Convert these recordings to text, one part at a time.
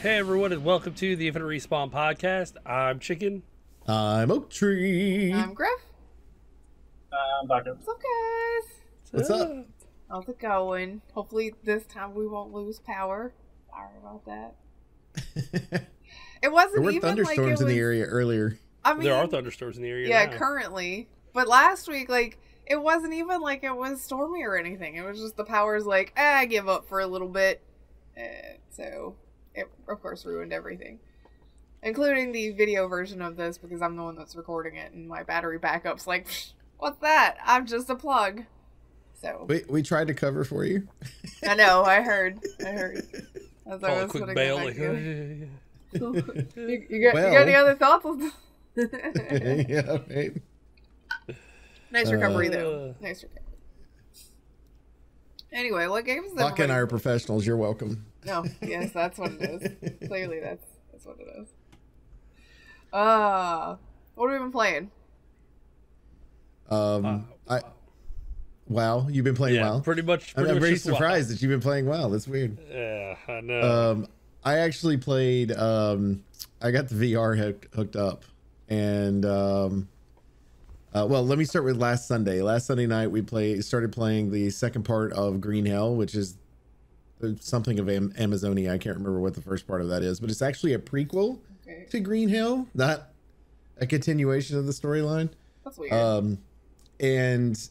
Hey everyone, and welcome to the Infinite Respawn Podcast. I'm Chicken. I'm Oak Tree. I'm Grif. I'm Baka. What's up, guys? What's up? How's it going? Hopefully this time we won't lose power. Sorry about that. It wasn't There were even thunderstorms like it was, in the area earlier. I mean, There are thunderstorms in the area yeah, now. currently. But last week, like, it wasn't even like it was stormy or anything. It was just the power's like, I give up for a little bit. So it, of course, ruined everything. Including the video version of this, because I'm the one that's recording it, and my battery backup's like, what's that? I'm just a plug. So We tried to cover for you. I know, I heard. As Call a quick bail. Like, you got any other thoughts? Yeah, right. Nice recovery, though. Nice recovery. Anyway, what games is Baka and I are professionals. You're welcome. No, yes, that's what it is. Clearly, that's what it is. What have we been playing? WoW. You've been playing yeah, WoW? pretty much I'm very just surprised WoW. that you've been playing WoW. That's weird. Yeah, I know. I actually played. I got the VR hooked up, and well, let me start with last Sunday. Last Sunday night, we started playing the second part of Green Hell, which is something of Amazonia. I can't remember what the first part of that is, but it's actually a prequel to Green Hell, not a continuation of the storyline. That's weird. And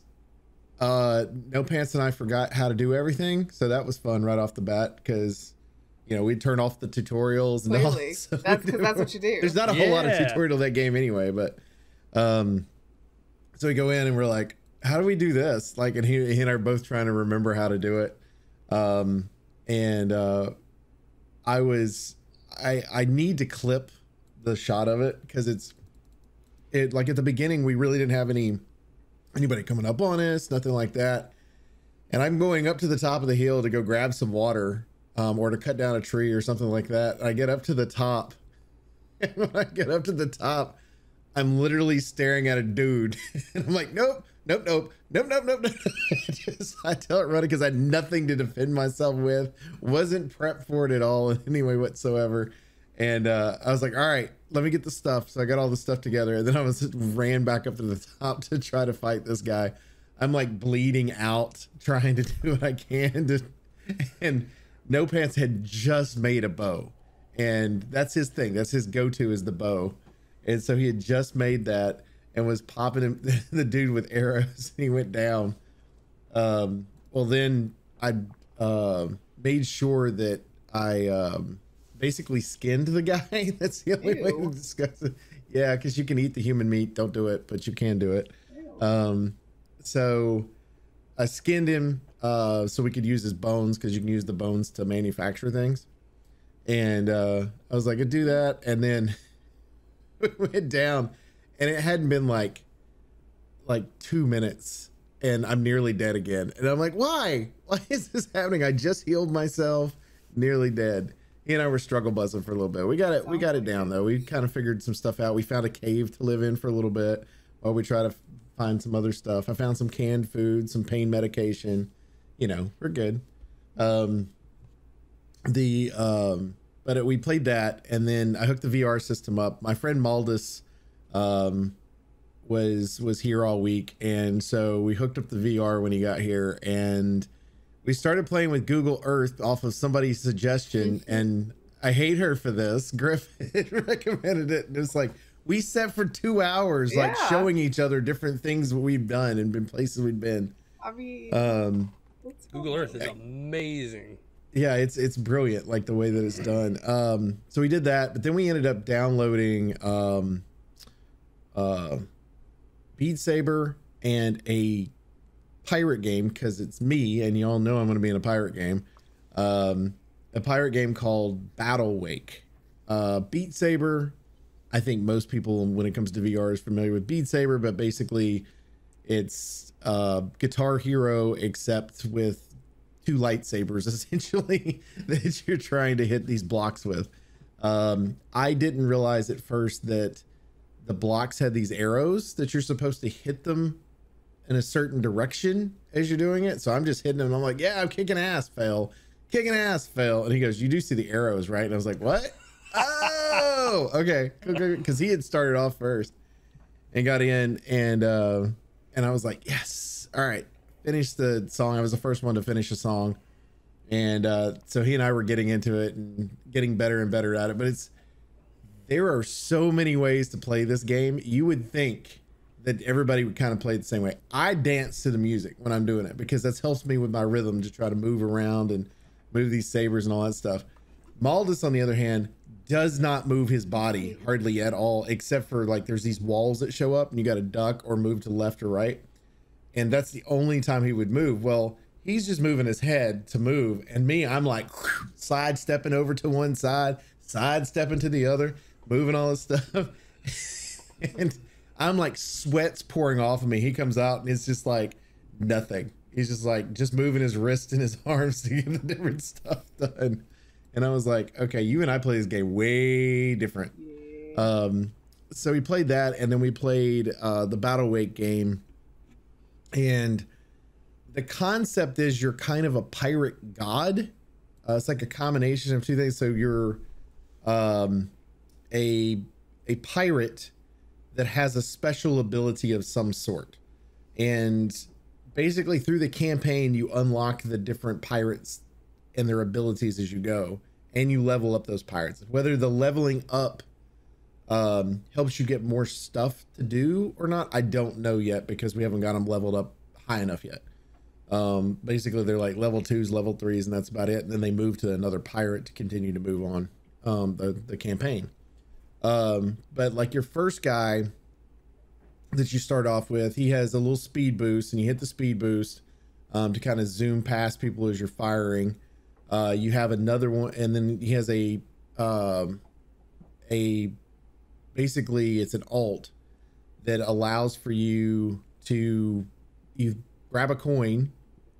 No Pants and I forgot how to do everything, so that was fun right off the bat because we'd turn off the tutorials and all. Clearly, that's because that's what you do. There's not a whole lot of tutorial in that game anyway, but so we go in and we're like, how do we do this? Like, and he and I are both trying to remember how to do it. I need to clip the shot of it because it like at the beginning we really didn't have anybody coming up on us, nothing like that. And I'm going up to the top of the hill to go grab some water, or to cut down a tree or something like that. I get up to the top, and when I get up to the top, I'm literally staring at a dude, and I'm like, nope. I tell it running because I had nothing to defend myself with, wasn't prepped for it at all in any way whatsoever. And I was like, all right, let me get the stuff. So I got all the stuff together, and then I ran back up to the top to try to fight this guy. I'm like bleeding out, trying to do what I can to, and No Pants had just made a bow, and that's his thing. That's his go-to is the bow. And so he had just made that and was popping him, the dude with arrows, and he went down. Well, then I made sure that I basically skinned the guy. That's the only way to discuss it. Yeah, because you can eat the human meat. Don't do it, but you can do it. So I skinned him so we could use his bones, because you can use the bones to manufacture things. And I was like, I'd do that. And then we went down, and it hadn't been like 2 minutes, and I'm nearly dead again. And I'm like, why is this happening? I just healed myself, nearly dead. He and I were struggle buzzing for a little bit. We got it down though. We kind of figured some stuff out. We found a cave to live in for a little bit while we try to find some other stuff. I found some canned food, some pain medication. We're good. But we played that, and then I hooked the VR system up. My friend Maldus was here all week, and so we hooked up the VR when he got here, and we started playing with Google Earth off of somebody's suggestion. And I hate her for this. Griff recommended it, and it's like we sat for 2 hours like showing each other different things we've done and been places we'd been. I mean, Google Earth is amazing. Yeah, it's brilliant, like the way that it's done. So we did that, but then we ended up downloading Bead Saber and a pirate game, because it's me, and y'all know I'm going to be in a pirate game. A pirate game called Battle Wake. Bead Saber, I think most people when it comes to VR is familiar with Bead Saber, but basically it's Guitar Hero except with two lightsabers essentially that you're trying to hit these blocks with. I didn't realize at first that the blocks had these arrows that you're supposed to hit them in a certain direction as you're doing it. So I'm just hitting them, and I'm like, yeah, I'm kicking ass, fail. kicking ass, fail. And he goes, you do see the arrows, right? And I was like, what? Oh, okay. Because he had started off first and got in, and I was like, yes, all right, finish the song. I was the first one to finish a song, and so he and I were getting into it and getting better and better at it. But there are so many ways to play this game. You would think that everybody would kind of play it the same way. I dance to the music when I'm doing it because that helps me with my rhythm to try to move around and move these sabers and all that stuff. Maldus, on the other hand, does not move his body hardly at all, except for like there's these walls that show up and you got to duck or move to left or right. And that's the only time he would move. Well, he's just moving his head to move. And me, I'm like sidestepping over to one side, sidestepping to the other, moving all this stuff. And I'm like sweat's pouring off of me. He comes out and it's just like nothing. He's just like just moving his wrists and his arms to get the different stuff done. And I was like, okay, you and I play this game way different. So we played that, and then we played the Battle Wake game. And the concept is you're kind of a pirate god. It's like a combination of two things. So you're a pirate that has a special ability of some sort. And basically through the campaign, you unlock the different pirates and their abilities as you go, and you level up those pirates. Whether the leveling up helps you get more stuff to do or not, I don't know yet, because we haven't got them leveled up high enough yet. Basically they're like level 2s, level 3s, and that's about it. And then they move to another pirate to continue to move on the campaign. But like your first guy that you start off with, he has a little speed boost, and you hit the speed boost to kind of zoom past people as you're firing. You have another one, and then he has a basically it's an alt that allows for you to grab a coin,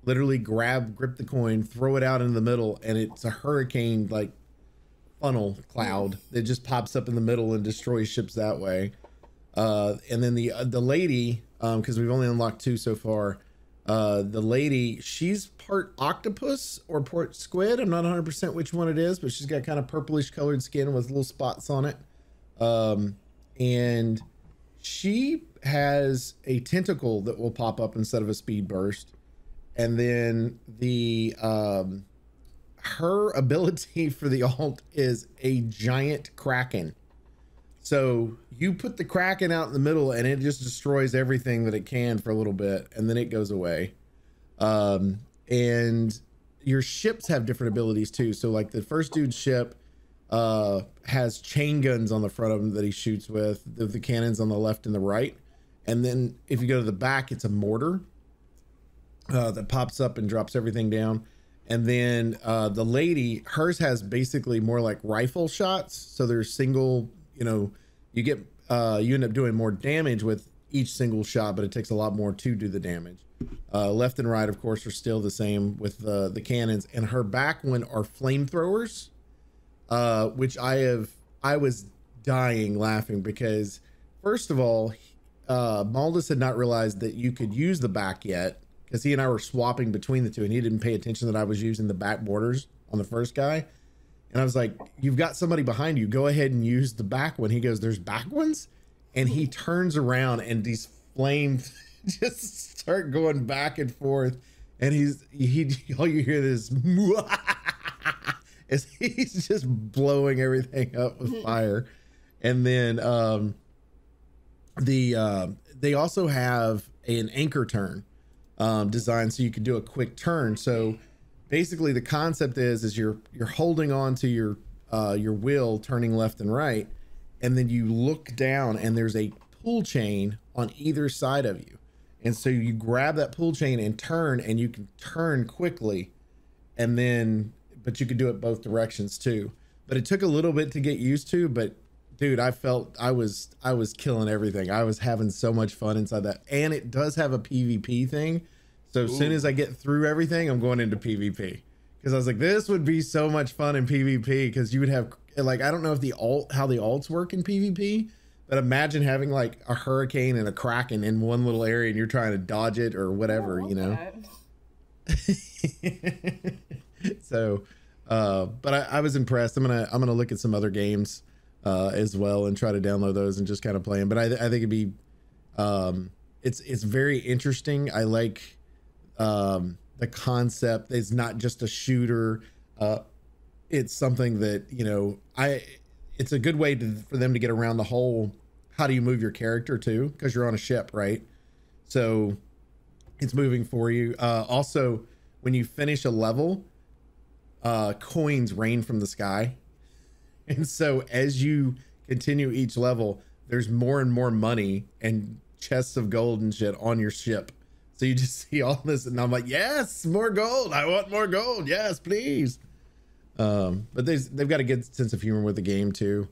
literally grip the coin, throw it out in the middle, and it's a hurricane like funnel cloud that just pops up in the middle and destroys ships that way. And then the lady, because we've only unlocked 2 so far, the lady, she's part octopus or part squid. I'm not 100% which one it is, but she's got kind of purplish colored skin with little spots on it. And she has a tentacle that will pop up instead of a speed burst. And then her ability for the alt is a giant kraken. So you put the kraken out in the middle and it just destroys everything that it can for a little bit, and then it goes away. And your ships have different abilities too. So like the first dude's ship has chain guns on the front of him that he shoots with, the cannons on the left and the right. And then if you go to the back, it's a mortar that pops up and drops everything down. And then the lady, hers has basically more like rifle shots. So there's single, you get you end up doing more damage with each single shot, but it takes a lot more to do the damage. Left and right, of course, are still the same with the cannons. And her back one are flamethrowers, which I was dying laughing because, first of all, Maldus had not realized that you could use the back yet, because he and I were swapping between the two, and he didn't pay attention that I was using the back borders on the first guy. And I was like, you've got somebody behind you, go ahead and use the back one. He goes, there's back ones? And he turns around and these flames just start going back and forth. And all you hear is as he's just blowing everything up with fire. And then they also have an anchor turn designed so you can do a quick turn. So basically the concept is you're holding on to your wheel, turning left and right, and then you look down and there's a pull chain on either side of you. And so you grab that pull chain and turn, and you can turn quickly, and then, but you could do it both directions too. But it took a little bit to get used to, but dude, I felt I was killing everything. I was having so much fun inside that. And it does have a PvP thing. So as soon as I get through everything, I'm going into PvP, because I was like, this would be so much fun in PvP, because you would have, like, I don't know if how the alts work in PvP, but imagine having like a hurricane and a kraken in one little area and you're trying to dodge it or whatever, So, but I was impressed. I'm gonna look at some other games as well and try to download those and just kind of play them. But I think it'd be it's very interesting. I like the concept. It's not just a shooter. It's something that, you know, it's a good way for them to get around the whole, how do you move your character too? Because you're on a ship, right? So it's moving for you. Also, when you finish a level, coins rain from the sky. And so as you continue each level, there's more and more money and chests of gold and shit on your ship. So you just see all this, and I'm like, yes, more gold. I want more gold. Yes, please. But they've got a good sense of humor with the game too.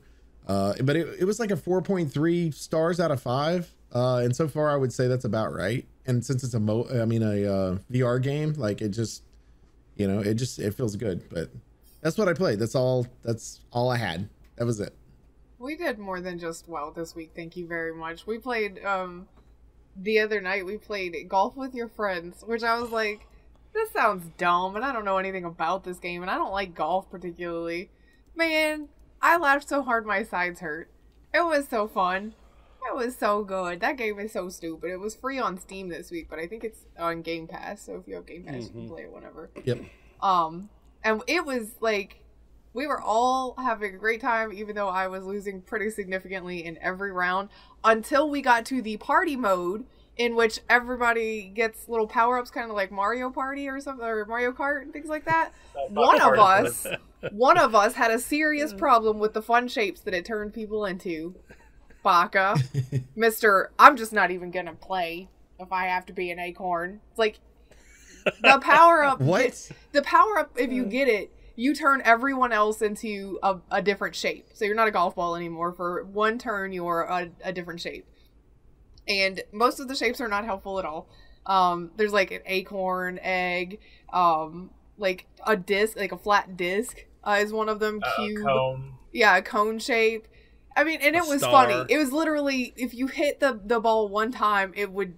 But it was like a 4.3 stars out of 5. And so far I would say that's about right. And since it's a VR game, like it just, you know, it feels good. But that's what I played. That's all I had. That was it. We did more than just WoW this week. Thank you very much. We played, the other night we played golf with your friends, which I was like, this sounds dumb, and I don't know anything about this game, and I don't like golf particularly. Man, I laughed so hard my sides hurt. It was so fun. It was so good. That game is so stupid. It was free on Steam this week, but I think it's on Game Pass, so if you have Game Pass, you can play it whenever. Yep. And it was like, we were all having a great time, even though I was losing pretty significantly in every round, until we got to the party mode, in which everybody gets little power-ups, kind of like Mario Party or something, or Mario Kart and things like that. One of us had a serious problem with the fun shapes that it turned people into. Baka, Mr. I'm just not even gonna play if I have to be an acorn. It's like, the power-up... What? The power-up, if you get it, you turn everyone else into a different shape. So you're not a golf ball anymore. For one turn, you're a different shape. And most of the shapes are not helpful at all. There's like an acorn, egg, like a disc, like a flat disc is one of them. Cube. Cone. Yeah, a cone shape. I mean, and it was star. funny. It was literally, if you hit the ball one time, it would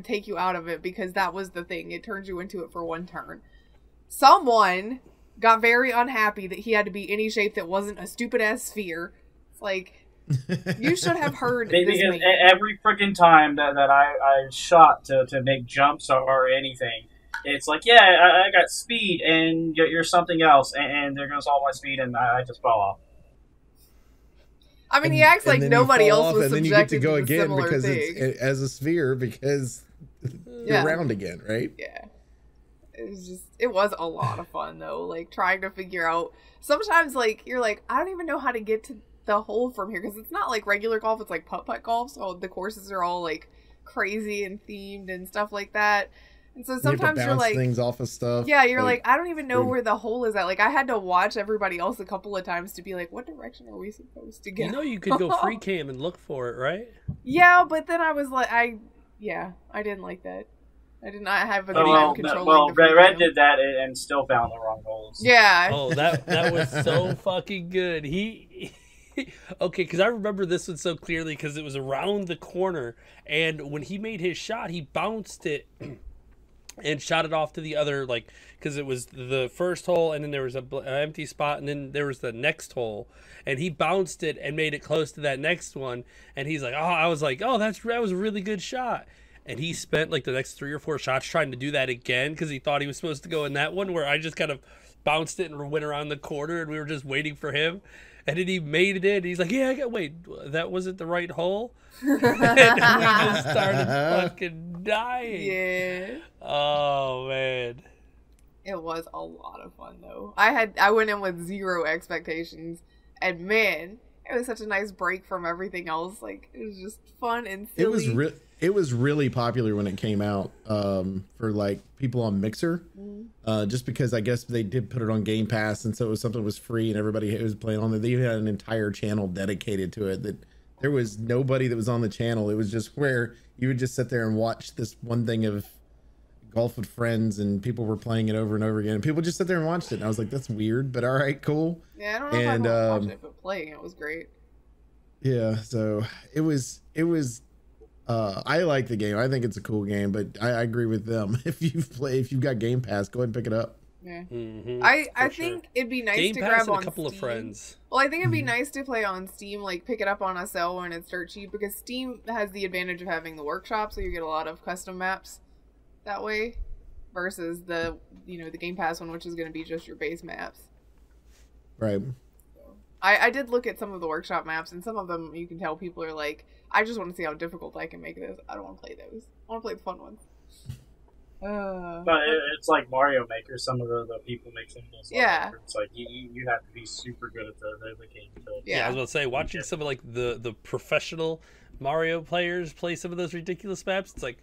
take you out of it, because that was the thing. It turns you into it for one turn. Someone got very unhappy that he had to be any shape that wasn't a stupid ass sphere. It's like, you should have heard this. Because every freaking time that I shot to make jumps or anything, it's like, yeah, I got speed and you're something else, and they're going to solve my speed, and I just fall off. I mean, he acts like nobody else was and then you subjected get to go to again similar because thing. it's as a sphere, because you're round again, right? Yeah. It was a lot of fun though, like trying to figure out, sometimes like you're like, I don't even know how to get to the hole from here, because it's not like regular golf, it's like putt-putt golf, so the courses are all like crazy and themed and stuff like that. And so sometimes you're like, things off of stuff. yeah, you're like, I don't even know where the hole is at. Like, I had to watch everybody else a couple of times to be like, what direction are we supposed to go? You know, you could go free cam and look for it, right? Yeah, but then I was like, I didn't like that. I did not have a good time controlling the free Red cam. did that and still found the wrong holes. Yeah. Oh, that was so fucking good. Okay, because I remember this one so clearly because it was around the corner, and when he made his shot, he bounced it and shot it off to the other, like, because it was the first hole, and then there was an empty spot, and then there was the next hole, and he bounced it and made it close to that next one, and he's like, I was like, that was a really good shot. And he spent like the next 3 or 4 shots trying to do that again, because he thought he was supposed to go in that one, where I just kind of bounced it and went around the corner, and we were just waiting for him. And then he made it in. He's like, wait, that wasn't the right hole? And we just started fucking dying. Yeah. Oh, man. It was a lot of fun, though. I went in with 0 expectations, and man, it was such a nice break from everything else. Like, it was just fun and silly. It was really popular when it came out, for like people on Mixer, just because I guess they did put it on Game Pass, and so it was something that was free and everybody was playing on it. They even had an entire channel dedicated to it. That there was nobody that was on the channel. It was just where you would just sit there and watch this one thing of golf with friends, and people were playing it over and over again. And people just sit there and watched it. And I was like, that's weird, but all right, cool. Yeah, I don't know if I watched it, but playing it was great. Yeah, so it was. I like the game. I think it's a cool game, but I agree with them. If you've got Game Pass, go ahead and pick it up. Yeah. Mm-hmm, I think it'd be nice Game to Pass grab and on a couple Steam. of friends. Well, I think it'd be nice to play on Steam, like pick it up on a sale when it's dirt cheap, because Steam has the advantage of having the workshop, so you get a lot of custom maps that way, versus the the Game Pass one, which is going to be just your base maps. Right. I did look at some of the workshop maps, and some of them you can tell people are like, I just want to see how difficult I can make this. I don't want to play those. I want to play the fun ones. But it's like Mario Maker. Some of the people make some of those. Yeah. It's like you have to be super good at the game. Yeah, I was about to say, watching some of like the professional Mario players play some of those ridiculous maps, it's like,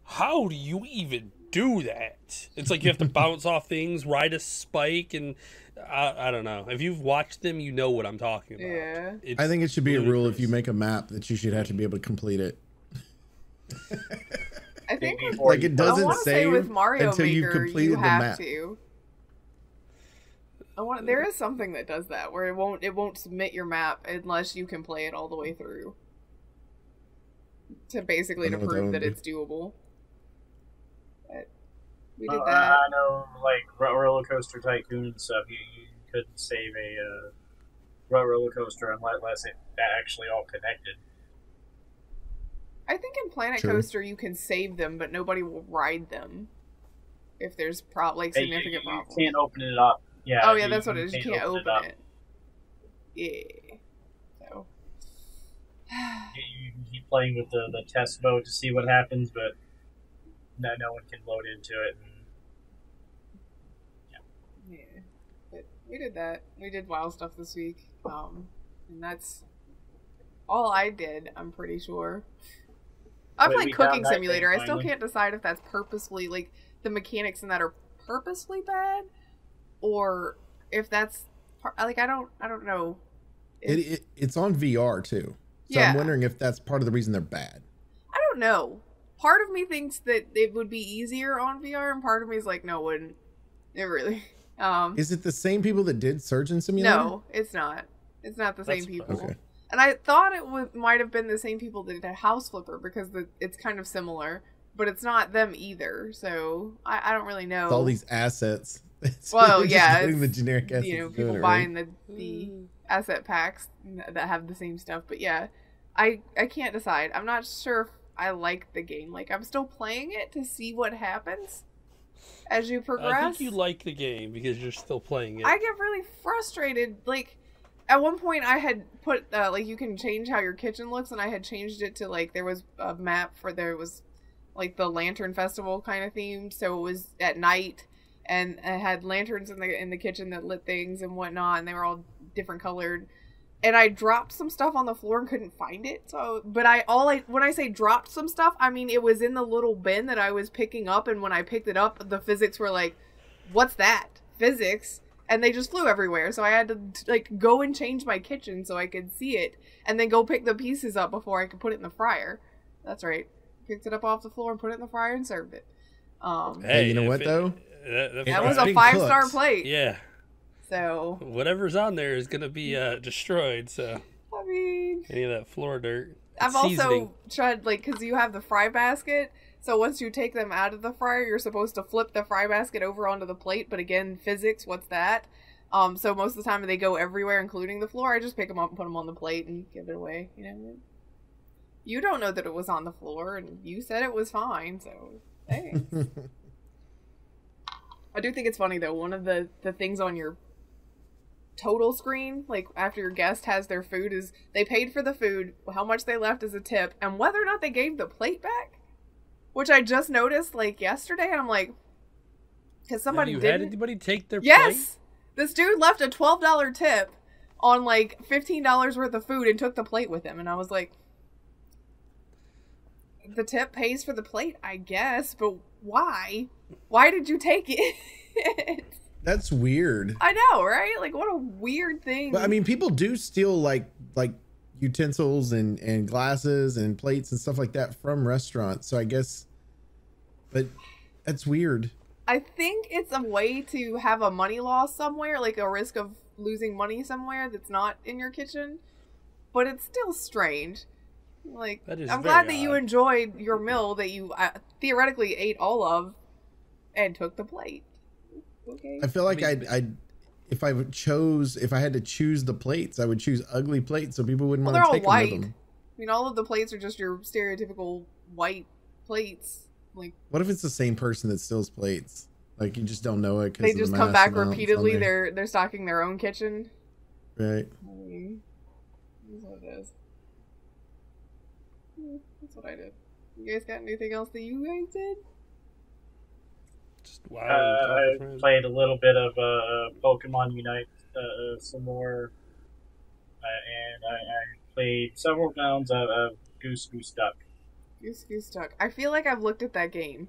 how do you even do that? It's like you have to bounce off things, ride a spike, and I don't know. If you've watched them, you know what I'm talking about. Yeah. It's I think it should be a rule ludicrous. if you make a map that you should have to be able to complete it. I think with, Like it I doesn't want to say save with Mario until Maker, you've completed you the have map. to. There is something that does that where it won't submit your map unless you can play it all the way through. To basically I to know what that prove would that be. it's doable. But we did that. I know, like Roller Coaster Tycoon and stuff. You couldn't save a roller coaster unless it actually all connected. I think in Planet True. Coaster you can save them, but nobody will ride them if there's significant You problems. can't open it up. Yeah. Oh yeah, that's what it is. You can't open up. it. Yeah. So. You keep playing with the test mode to see what happens, but no one can load into it. Yeah, but we did that. We did WoW stuff this week, and that's all I did. I'm pretty sure. I Wait, played we found Cooking that Simulator. thing I still finally? can't decide if that's purposely like the mechanics in that are purposely bad, or if that's like I don't know. It's on VR too. So Yeah. I'm wondering if that's part of the reason they're bad. I don't know. Part of me thinks that it would be easier on VR, and part of me is like, no, it wouldn't. It really. Is it the same people that did Surgeon Simulator? No, it's not. It's not the same That's people. Okay. And I thought it might have been the same people that did House Flipper because it's kind of similar, but it's not them either. So I don't really know. It's all these assets. Well, They're just yeah, getting the it's, generic assets. people and doing it, buying right? the asset packs that have the same stuff. But yeah, I can't decide. I'm not sure if I like the game. Like I'm still playing it to see what happens as you progress. I think you like the game because you're still playing it. I get really frustrated. Like, at one point I had put, like, you can change how your kitchen looks, and I had changed it to, like, there was a map for, there was, like, the Lantern Festival kind of themed, so it was at night, and it had lanterns in the kitchen that lit things and whatnot, and they were all different colored. And I dropped some stuff on the floor and couldn't find it. So, but when I say dropped some stuff, I mean it was in the little bin that I was picking up. And when I picked it up, the physics were like, "What's that? Physics?" And they just flew everywhere. So I had to like go and change my kitchen so I could see it, and then go pick the pieces up before I could put it in the fryer. That's right. Picked it up off the floor and put it in the fryer and served it. Hey, you know if what though? That was It's a been 5-star cooked. plate. Yeah. So Whatever's on there is gonna be destroyed. So I mean. any of that floor dirt. I've Seasoning. also tried, like, because you have the fry basket, so once you take them out of the fryer, you're supposed to flip the fry basket over onto the plate, but again, physics, what's that? So most of the time they go everywhere, including the floor. I just pick them up and put them on the plate and give it away, you know? You don't know that it was on the floor, and you said it was fine, so thanks. I do think it's funny, though, one of the things on your total screen, like after your guest has their food, is they paid for the food, how much they left as a tip, and whether or not they gave the plate back, which I just noticed like yesterday, and I'm like, because somebody Have you didn't. had anybody take their Yes, this dude left a $12 tip on like $15 worth of food and took the plate with him, and I was like, the tip pays for the plate, I guess, but why? Why did you take it? That's weird. I know, right? Like, what a weird thing. But I mean, people do steal like utensils and glasses and plates and stuff like that from restaurants. So I guess, but that's weird. I think it's a way to have a money loss somewhere, like a risk of losing money somewhere that's not in your kitchen. But it's still strange. Like, That is I'm very glad that you odd. enjoyed your meal that you theoretically ate all of and took the plate. Okay. I feel like I'd if I had to choose the plates, I would choose ugly plates so people wouldn't want to take them with them. I mean, all of the plates are just your stereotypical white plates. Like, what if it's the same person that steals plates? Like, you just don't know it. They just come back repeatedly. They're stocking their own kitchen. Right. I mean, that's what it is. That's what I did. You guys got anything else that you guys did? Just I played a little bit of Pokemon Unite some more, and I played several rounds of Goose Duck. Goose Duck. I feel like I've looked at that game.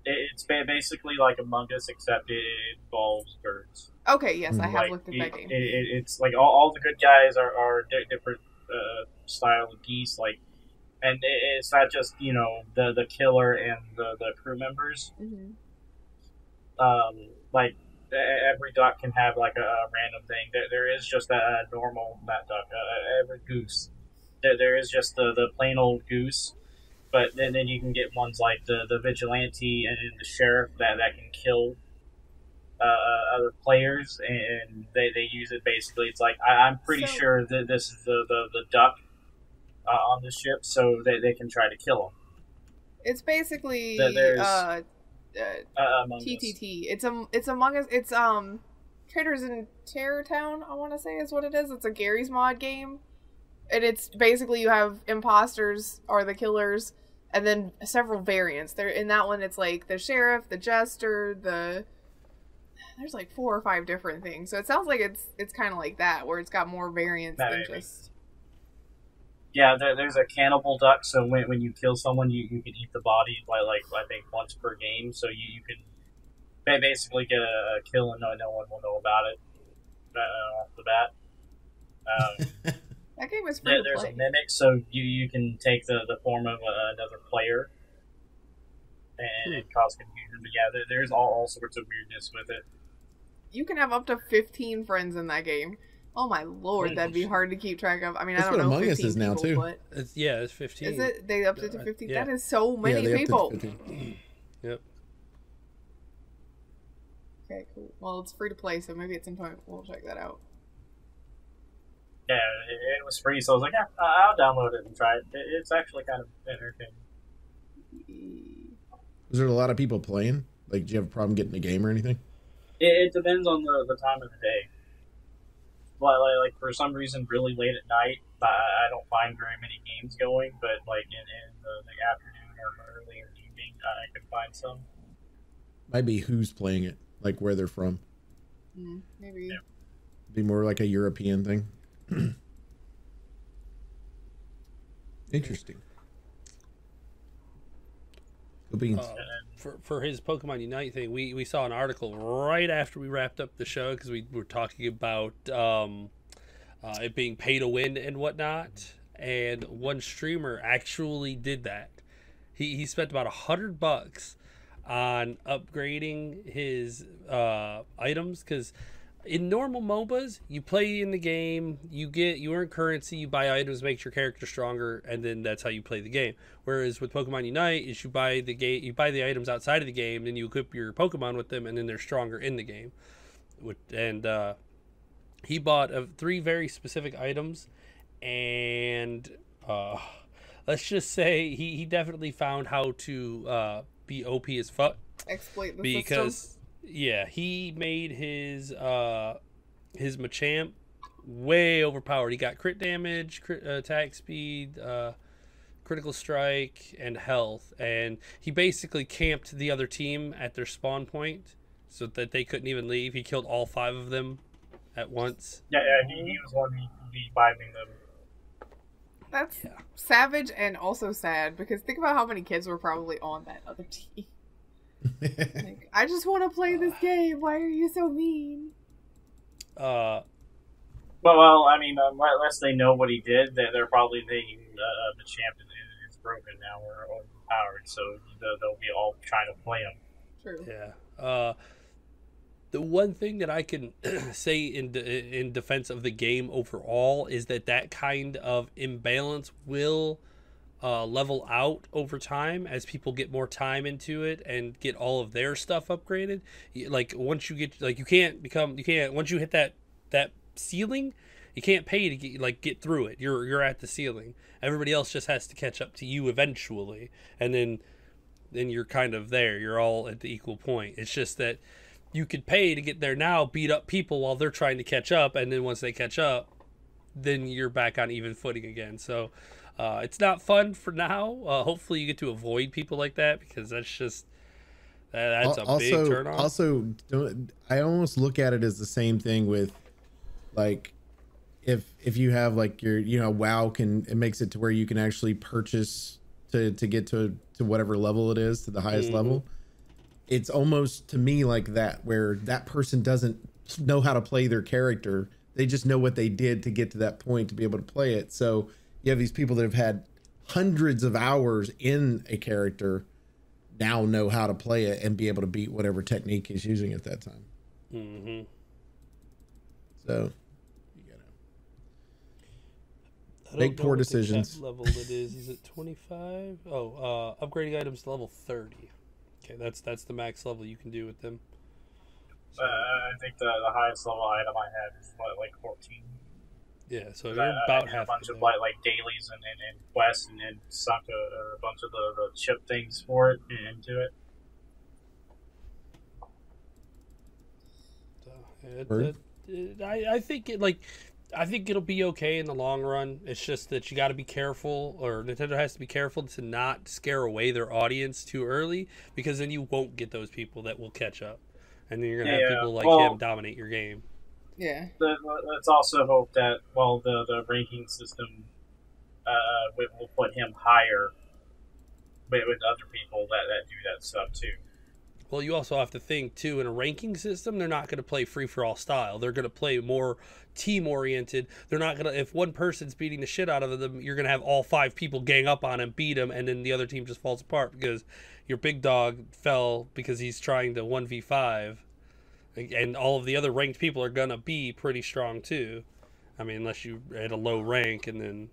It's basically like Among Us, except it involves birds. Okay, yes, I have looked at that game. It's like all the good guys are different style of geese, like, and it's not just the killer and the crew members. Mm-hmm. Like every duck can have like a random thing. There is just a normal not duck. Every goose, there is just the plain old goose. But then you can get ones like the vigilante and the sheriff that can kill other players, and they use it basically. It's like I'm pretty sure that this is the duck on the ship, so they can try to kill him. It's basically TTT. It's Among Us. It's Traders in Terror Town, I want to say is what it is. It's a Gary's Mod game. And it's basically you have imposters are the killers, and then several variants. There in that one, it's like the sheriff, the jester, there's like 4 or 5 different things. So it sounds like it's kind of like that, where it's got more variants than just. Yeah, there's a cannibal duck. So when you kill someone, you can eat the body like I think once per game. So you can basically get a kill and no one will know about it off the bat. That game is free to there's play. a mimic, so you can take the form of another player and cause confusion. But yeah, there's all sorts of weirdness with it. You can have up to 15 friends in that game. Oh my lord, that'd be hard to keep track of. I mean, That's I don't know. what Among Us is now too. But it's 15. Is it? They upped it to 15. Yeah. That is so many people. Yep. Okay, cool. Well, it's free to play, so maybe at some point we'll check that out. Yeah, it was free, so I was like, yeah, I'll download it and try it. It's actually kind of entertaining. Was there a lot of people playing? Like, do you have a problem getting a game or anything? It depends on the time of the day. Like for some reason, really late at night, I don't find very many games going, but like in the afternoon or early in the evening, I can find some. Might be who's playing it, like where they're from. Maybe. Yeah. Be more like a European thing. Interesting. For his Pokemon Unite thing, we saw an article right after we wrapped up the show because we were talking about it being pay to win and whatnot. And one streamer actually did that. He spent about $100 on upgrading his items because in normal MOBAs, you play in the game, you earn currency, you buy items, makes your character stronger, and then that's how you play the game. Whereas with Pokemon Unite, is you buy the items outside of the game, then you equip your Pokemon with them, and then they're stronger in the game. And he bought 3 very specific items, and let's just say he definitely found how to be OP as fuck. Exploit the system. Yeah, he made his Machamp way overpowered. He got crit damage, attack speed, critical strike, and health. And he basically camped the other team at their spawn point so that they couldn't even leave. He killed all 5 of them at once. Yeah, he was one reviving them. That's savage and also sad because think about how many kids were probably on that other team. Like, I just want to play this game. Why are you so mean? Well, I mean, unless they know what he did, they're probably thinking the champion is broken now or overpowered, so they'll be all trying to play him. True. Yeah. The one thing that I can say in defense of the game overall is that kind of imbalance will level out over time as people get more time into it and get all of their stuff upgraded. Like once you get like you can't once you hit that ceiling, you can't pay to get through it. You're at the ceiling. Everybody else just has to catch up to you eventually, and then you're kind of there. You're all at the equal point. It's just that you could pay to get there now, beat up people while they're trying to catch up, and then once they catch up, then you're back on even footing again. So it's not fun for now. Hopefully you get to avoid people like that, because that's just that's a big turn on. Also, I almost look at it as the same thing with like if you have like your WoW it makes it to where you can actually purchase to get to whatever level it is, to the highest level. It's almost to me like that, where that person doesn't know how to play their character. They just know what they did to get to that point to be able to play it. So you have these people that have had hundreds of hours in a character now know how to play it and be able to beat whatever technique he's using at that time. So you gotta make poor decisions. What level it is it 25? Oh, upgrading items to level 30. Okay, that's the max level you can do with them. So, I think the highest level item I have is like 14. Yeah, so you're about half. A bunch of like dailies and quests, and then sunk a bunch of the chip things for it into it. So, I think I think it'll be okay in the long run. It's just that you got to be careful, or Nintendo has to be careful to not scare away their audience too early, because then you won't get those people that will catch up, and then you're gonna have people like him dominate your game. Yeah. Let's also hope that the ranking system will put him higher with other people that do that stuff too. Well, you also have to think, too, in a ranking system, they're not going to play free-for-all style. They're going to play more team-oriented. They're not going to, if one person's beating the shit out of them, you're going to have all 5 people gang up on him, beat him, and then the other team just falls apart because your big dog fell because he's trying to 1v5. And all of the other ranked people are going to be pretty strong, too. I mean, unless you at a low rank, and then,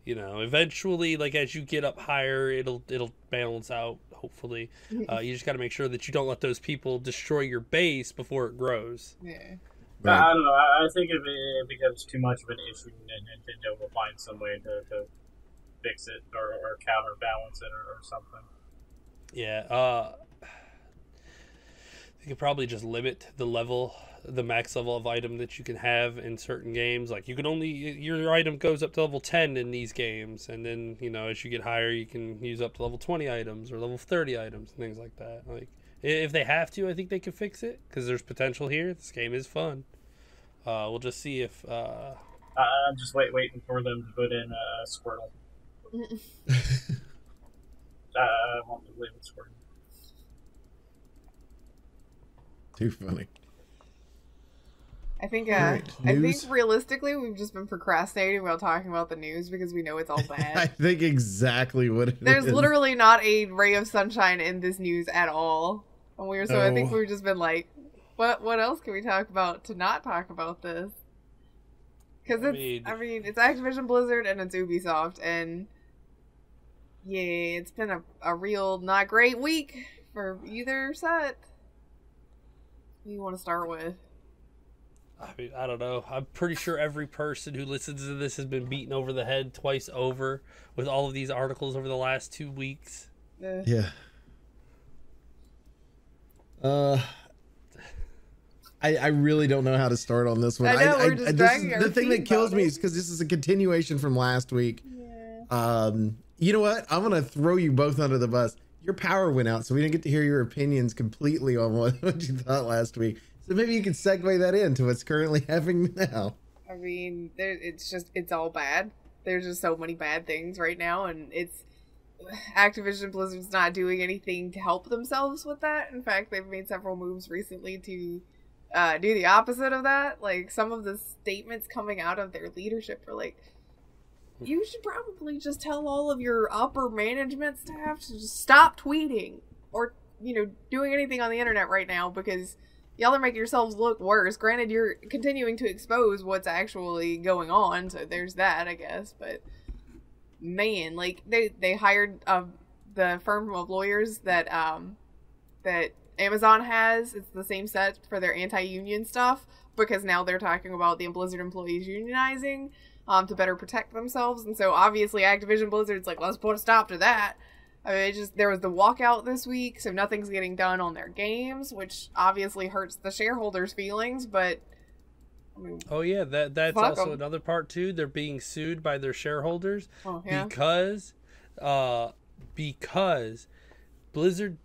eventually, like, as you get up higher, it'll balance out. Hopefully, you just got to make sure that you don't let those people destroy your base before it grows. Yeah. Right. I don't know. I think if it becomes too much of an issue, then Nintendo will find some way to fix it or counterbalance it or something. Yeah. You could probably just limit the max level of item that you can have in certain games. Like you can only, your item goes up to level 10 in these games, and then as you get higher you can use up to level 20 items or level 30 items and things like that. Like if they have to, I think they can fix it, because there's potential here. This game is fun. We'll just see if I'm just waiting for them to put in Squirtle. I want to live with Squirtle. Too funny. I think right, I think realistically we've just been procrastinating while talking about the news because we know it's all bad. I think exactly what it There's is. literally not a ray of sunshine in this news at all. And I think we've just been like, what else can we talk about to not talk about this? Because it's Activision Blizzard and it's Ubisoft, and yeah, it's been a real not great week for either set. Who do you want to start with? I mean, I don't know. I'm pretty sure every person who listens to this has been beaten over the head twice over with all of these articles over the last 2 weeks. Yeah. I really don't know how to start on this one. I know, we're just dragging our the thing feet that kills about me it. is because this is a continuation from last week. Yeah. You know what? I'm gonna throw you both under the bus. Your power went out, so we didn't get to hear your opinions completely on what you thought last week. So maybe you could segue that into what's currently happening now. I mean, it's all bad. There's just so many bad things right now, and Activision Blizzard's not doing anything to help themselves with that. In fact, they've made several moves recently to do the opposite of that. Like, some of the statements coming out of their leadership are like, you should probably just tell all of your upper management staff to just stop tweeting or, doing anything on the internet right now, because y'all are making yourselves look worse. Granted, you're continuing to expose what's actually going on, so there's that, I guess. But man, like they hired the firm of lawyers that that Amazon has. It's the same set for their anti-union stuff, because now they're talking about the Blizzard employees unionizing to better protect themselves. And so obviously Activision Blizzard's like, let's put a stop to that. I mean, there was the walkout this week, so nothing's getting done on their games, which obviously hurts the shareholders' feelings, but I mean, oh yeah, that's also another part too. They're being sued by their shareholders because Activision Blizzard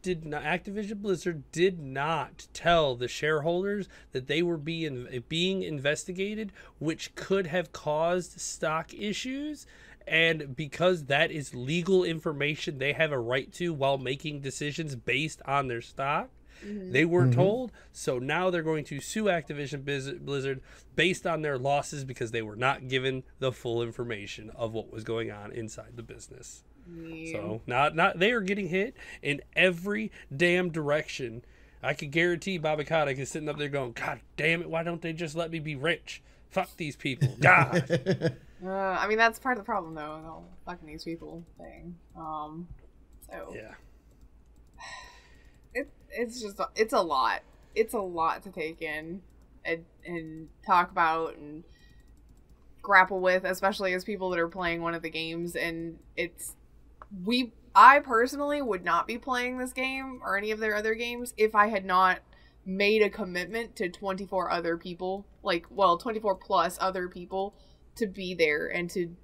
did not tell the shareholders that they were being investigated, which could have caused stock issues. And because that is legal information they have a right to while making decisions based on their stock, they weren't told. So now they're going to sue Activision Blizzard based on their losses because they were not given the full information of what was going on inside the business. Yeah. So not they are getting hit in every damn direction. I could guarantee Baka is sitting up there going, God damn it, why don't they just let me be rich? Fuck these people. God. I mean, that's part of the problem, though, the whole fucking these people thing. So yeah, it's a lot. It's a lot to take in and talk about and grapple with, especially as people that are playing one of the games. And I personally would not be playing this game or any of their other games if I had not made a commitment to 24 other people, 24 plus other people, to be there and to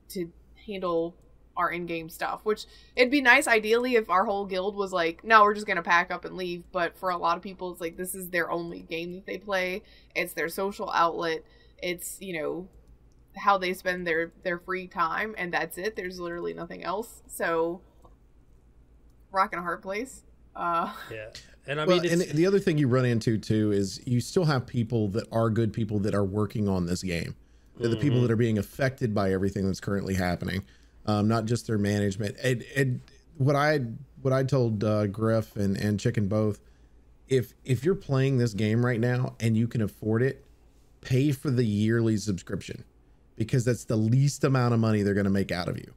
handle our in-game stuff. Which it'd be nice ideally if our whole guild was like, no, we're just gonna pack up and leave. But for a lot of people, it's like, this is their only game that they play. It's their social outlet. It's, how they spend their free time, and that's it. There's literally nothing else. So rock and a hard place. Yeah. And I mean, and the other thing you run into too is you still have people that are good people that are working on this game. They're the people that are being affected by everything that's currently happening, not just their management. And what I told Grif and Chicken both, if you're playing this game right now and you can afford it, pay for the yearly subscription, because that's the least amount of money they're going to make out of you.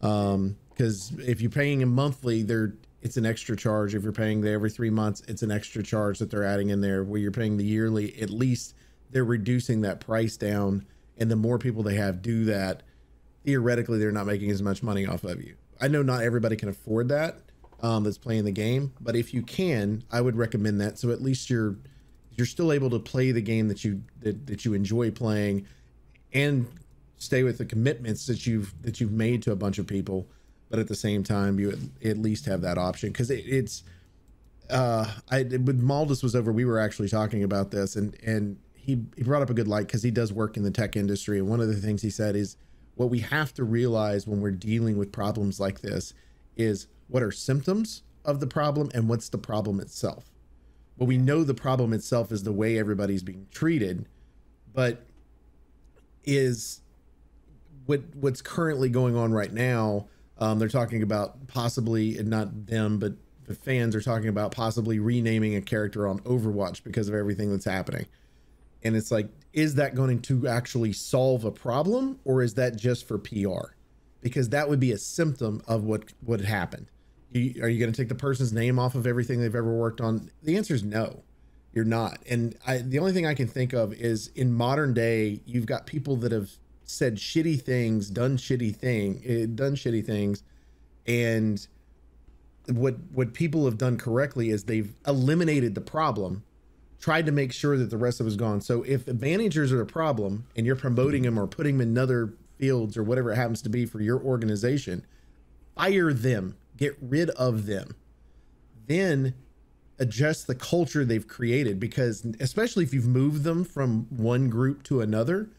Because if you're paying them monthly, it's an extra charge. If you're paying them every 3 months, it's an extra charge that they're adding in there. Where you're paying the yearly, at least they're reducing that price down. And the more people they have do that, theoretically, they're not making as much money off of you. I know not everybody can afford that that's playing the game, but if you can, I would recommend that. So at least you're still able to play the game that you enjoy playing, and stay with the commitments that you've made to a bunch of people. But at the same time, you at least have that option, because when Maldus was over, we were actually talking about this, and he brought up a good light, because he does work in the tech industry. And one of the things he said is, what we have to realize when we're dealing with problems like this is, what are symptoms of the problem and what's the problem itself? Well, we know the problem itself is the way everybody's being treated, but is what's currently going on right now. They're talking about possibly, and not them, but the fans are talking about possibly renaming a character on Overwatch because of everything that's happening. And it's like, is that going to actually solve a problem, or is that just for PR? Because that would be a symptom of what happened. Are you going to take the person's name off of everything they've ever worked on? The answer is no, you're not. And the only thing I can think of is, in modern day, you've got people that have said shitty things, done shitty things. And what people have done correctly is they've eliminated the problem, tried to make sure that the rest of it is gone. So if managers are a problem and you're promoting them or putting them in other fields or whatever it happens to be for your organization, fire them, get rid of them, then adjust the culture they've created. Because especially if you've moved them from one group to another,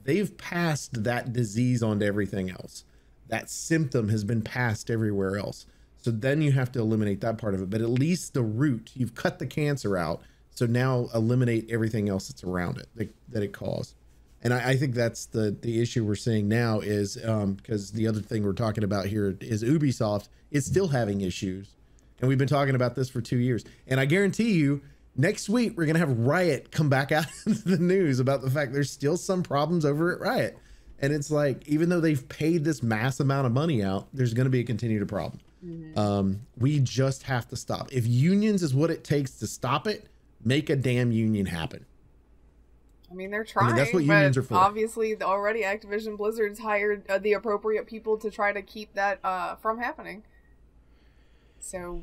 they've passed that disease on to everything else. That symptom has been passed everywhere else. So then you have to eliminate that part of it. But at least the root, you've cut the cancer out. So now eliminate everything else that's around it that it caused. And I think that's the issue we're seeing now is because the other thing we're talking about here is Ubisoft is still having issues. And we've been talking about this for 2 years. And I guarantee you, next week, we're going to have Riot come back out into the news about the fact there's still some problems over at Riot. And it's like, even though they've paid this mass amount of money out, there's going to be a continued problem. We just have to stop. If unions is what it takes to stop it, make a damn union happen. I mean, they're trying. That's what unions are for. Obviously, already Activision Blizzard's hired the appropriate people to try to keep that from happening. So,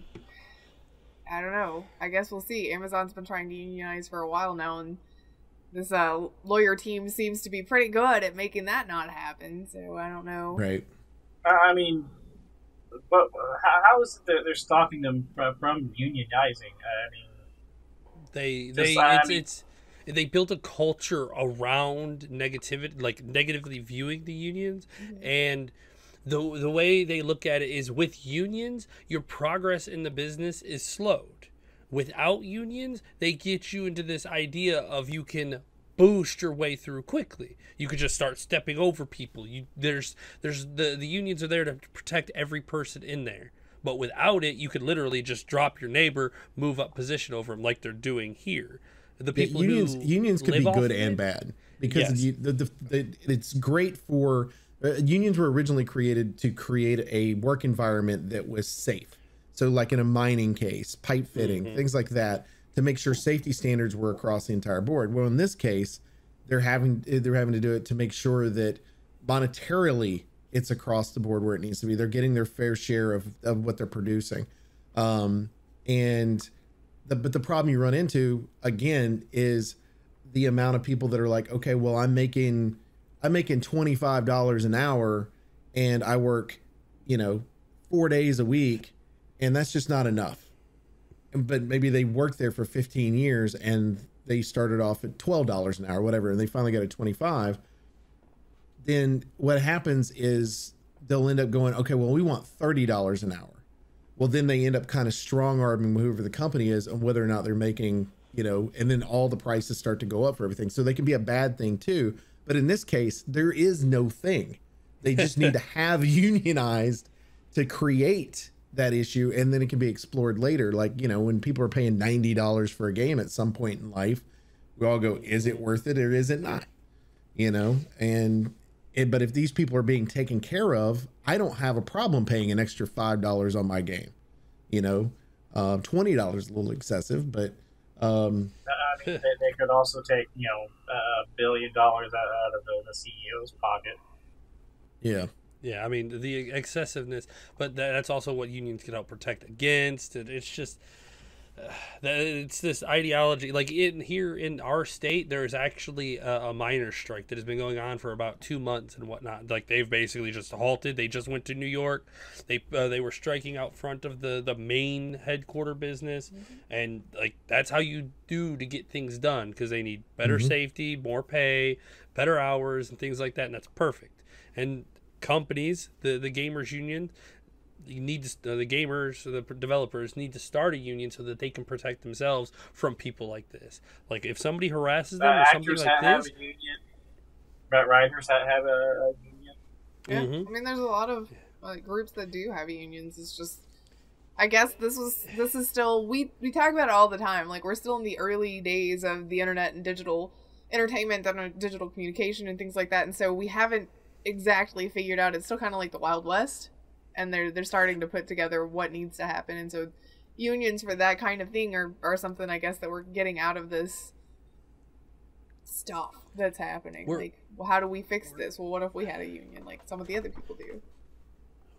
I don't know. I guess we'll see. Amazon's been trying to unionize for a while now, and this lawyer team seems to be pretty good at making that not happen. So, I don't know. Right. I mean, but how is it that they're stopping them from unionizing? I mean, they built a culture around negativity, like negatively viewing the unions, and the way they look at it is, with unions, your progress in the business is slowed. Without unions, they get you into this idea of you can boost your way through quickly. You could just start stepping over people. The unions are there to protect every person in there. But without it, you could literally just drop your neighbor, move up position over them, like they're doing here. The people unions could be good and bad, because it's great for unions were originally created to create a work environment that was safe. So like in a mining case, pipe fitting, things like that, to make sure safety standards were across the entire board. Well, in this case, they're having to do it to make sure that monetarily it's across the board where it needs to be. They're getting their fair share of what they're producing. But the problem you run into again is the amount of people that are like, okay, well, I'm making $25 an hour and I work, 4 days a week, and that's just not enough. But maybe they worked there for 15 years and they started off at $12 an hour, whatever, and they finally got a 25. Then what happens is they'll end up going, okay, well, we want $30 an hour. Well, then they end up kind of strong-arming whoever the company is on whether or not they're making, and then all the prices start to go up for everything. So they can be a bad thing too. But in this case, there is no thing. They just need to have unionized to create that issue, and then it can be explored later. Like, when people are paying $90 for a game at some point in life, we all go, is it worth it or is it not? But if these people are being taken care of, I don't have a problem paying an extra $5 on my game. $20 is a little excessive, but I mean, they could also take $1 billion out of the CEO's pocket. Yeah, I mean, the excessiveness, but that's also what unions can help protect against. It's just it's this ideology. Like here in our state, there's actually a miners' strike that has been going on for about 2 months and whatnot. Like, they've basically just halted. They just went to New York. They were striking out front of the main headquarter business, and like that's how you do to get things done, because they need better safety, more pay, better hours, and things like that, and that's perfect. And companies, the gamers union, the gamers, the developers need to start a union so that they can protect themselves from people like this. Like, if somebody harasses them or something like have this, a union. Writers have a union. Yeah, I mean, there's a lot of groups that do have unions. It's just, I guess this is still, we talk about it all the time. Like, we're still in the early days of the internet and digital entertainment and digital communication and things like that, and so we haven't exactly figured out. It's still kind of like the Wild West, and they're starting to put together what needs to happen, and so unions for that kind of thing are something, I guess, that we're getting out of this stuff that's happening. Well, how do we fix this? Well, what if we had a union like some of the other people do?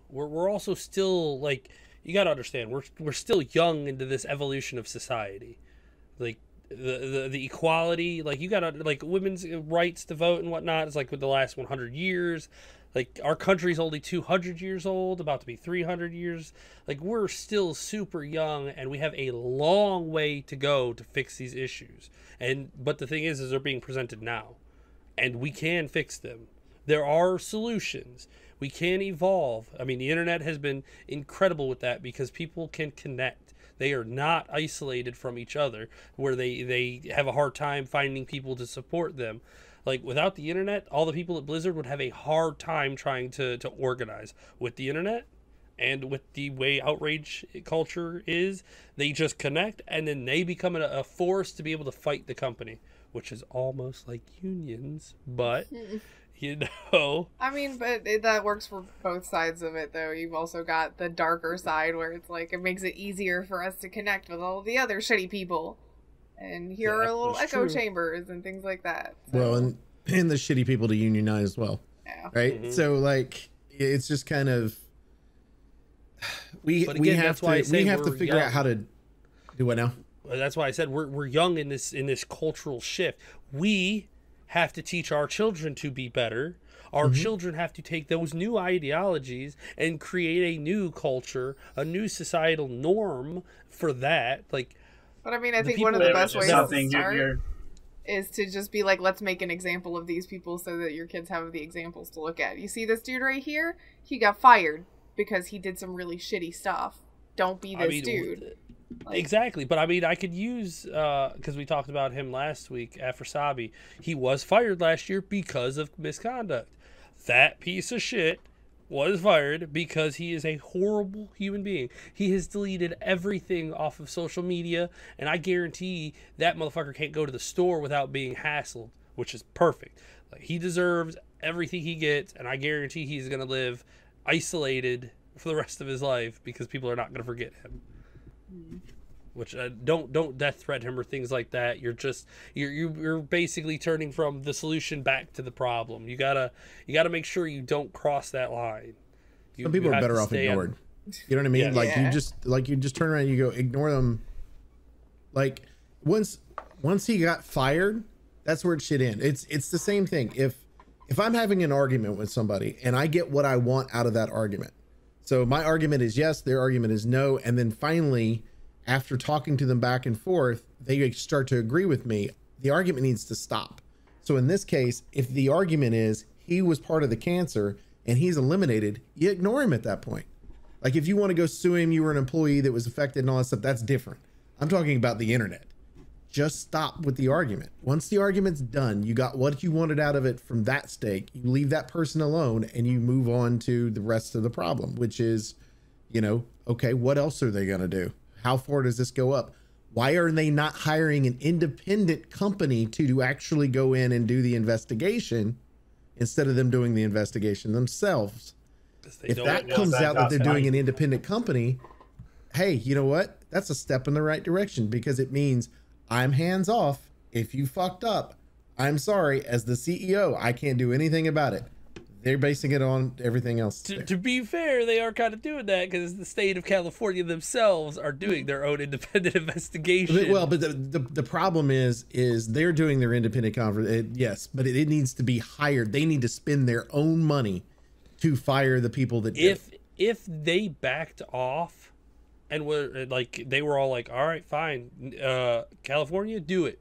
We're also still, like, you got to understand, we're still young into this evolution of society. Like, the equality, like, you gotta, like, women's rights to vote and whatnot is like with the last 100 years. Like, our country's only 200 years old, about to be 300 years. Like, we're still super young, and we have a long way to go to fix these issues. But the thing is they're being presented now, and we can fix them. There are solutions. We can evolve. I mean, the internet has been incredible with that, because people can connect. They are not isolated from each other, where they have a hard time finding people to support them. Like, without the internet, all the people at Blizzard would have a hard time trying to organize. With the internet, and with the way outrage culture is, they just connect, and then they become a force to be able to fight the company, which is almost like unions, but You know? I mean, but that works for both sides of it, though. You've also got the darker side where it's like it makes it easier for us to connect with all the other shitty people. And here are little echo chambers and things like that. So. Well, and the shitty people to unionize as well. Yeah. Right? Mm-hmm. So, like, it's just kind of... We have to figure out how to do what now? That's why I said we're young in this cultural shift. We have to teach our children to be better. Our children have to take those new ideologies and create a new culture, a new societal norm for that. Like, but I mean, I think one of the best ways to start is to just be like, let's make an example of these people so that your kids have the examples to look at. You see this dude right here? He got fired because he did some really shitty stuff. Don't be this dude. Like, exactly. But I mean, I could use, because we talked about him last week after Sabi. He was fired last year because of misconduct. That piece of shit was fired because he is a horrible human being. He has deleted everything off of social media, and I guarantee that motherfucker can't go to the store without being hassled, which is perfect. Like, he deserves everything he gets, and I guarantee he's going to live isolated for the rest of his life because people are not going to forget him. Which don't death threat him or things like that. You're basically turning from the solution back to the problem. You gotta make sure you don't cross that line. Some people are better off ignored. You know what I mean? Yeah. You just turn around and you go ignore them. Like once he got fired, that's where it should end. It's the same thing. If I'm having an argument with somebody and I get what I want out of that argument. So my argument is yes, their argument is no, and then finally, after talking to them back and forth, they start to agree with me. The argument needs to stop. So in this case, if the argument is he was part of the cancer and he's eliminated, you ignore him at that point. Like if you want to go sue him, you were an employee that was affected and all that stuff, that's different. I'm talking about the internet. Just stop with the argument. Once the argument's done, you got what you wanted out of it from that stake. You leave that person alone and you move on to the rest of the problem, which is, okay, what else are they going to do? How far does this go up? Why are they not hiring an independent company to actually go in and do the investigation instead of them doing the investigation themselves? If that comes out that they're doing an independent company, hey, you know what? That's a step in the right direction because it means I'm hands off. If you fucked up, I'm sorry. As the CEO, I can't do anything about it. They're basing it on everything else. To be fair, they are kind of doing that because the state of California themselves are doing their own independent investigation. But the problem is they're doing their independent conference. Yes, but it needs to be hired. They need to spend their own money to fire the people that if they backed off and were like, they were all like, all right, fine, California, do it.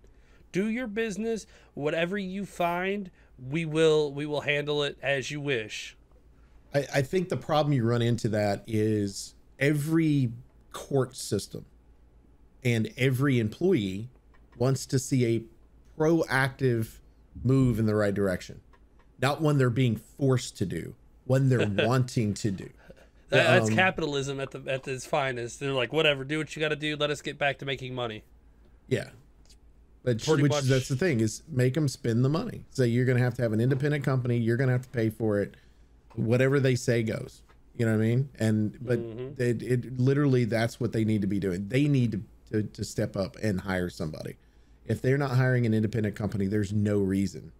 Do your business. Whatever you find, we will handle it as you wish. I think the problem you run into that is every court system and every employee wants to see a proactive move in the right direction. Not one they're being forced to do, one they're wanting to do. That's capitalism at its finest. They're like, whatever, do what you got to do. Let us get back to making money. Yeah. But that's the thing is make them spend the money. So you're going to have an independent company. You're going to have to pay for it. Whatever they say goes, you know what I mean? But it literally, that's what they need to be doing. They need to step up and hire somebody. If they're not hiring an independent company, there's no reason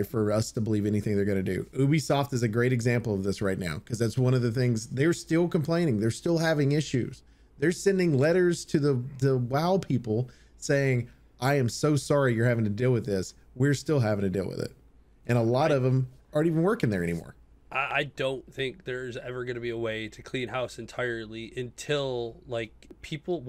for us to believe anything they're going to do. Ubisoft is a great example of this right now, because that's one of the things. They're still complaining. They're still having issues. They're sending letters to the WoW people saying, I am so sorry you're having to deal with this. We're still having to deal with it. And a lot of them aren't even working there anymore. I don't think there's ever going to be a way to clean house entirely until like people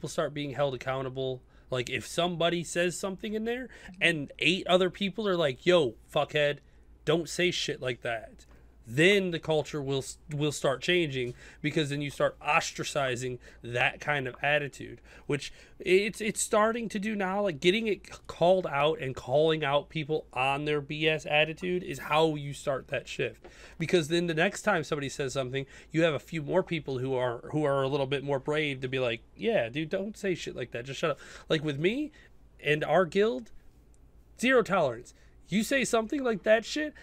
start being held accountable. Like if somebody says something in there and 8 other people are like, yo, fuckhead, don't say shit like that. Then the culture will start changing, because then you start ostracizing that kind of attitude, which it's starting to do now. Like getting it called out and calling out people on their BS attitude is how you start that shift. Because then the next time somebody says something, you have a few more people who are a little bit more brave to be like, yeah, dude, don't say shit like that. Just shut up. Like with me and our guild, 0 tolerance. You say something like that shit,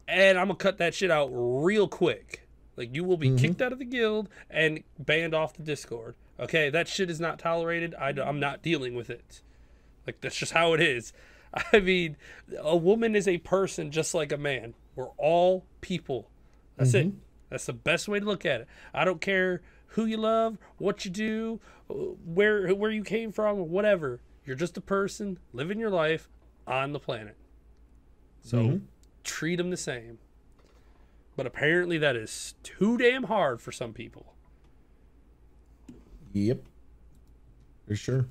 and I'm gonna cut that shit out real quick. Like, you will be kicked out of the guild and banned off the Discord. Okay, that shit is not tolerated. I'm not dealing with it. Like, that's just how it is. I mean, a woman is a person just like a man. We're all people. That's it. That's the best way to look at it. I don't care who you love, what you do, where you came from, whatever. You're just a person living your life on the planet. So treat them the same. But apparently that is too damn hard for some people. Yep. For sure.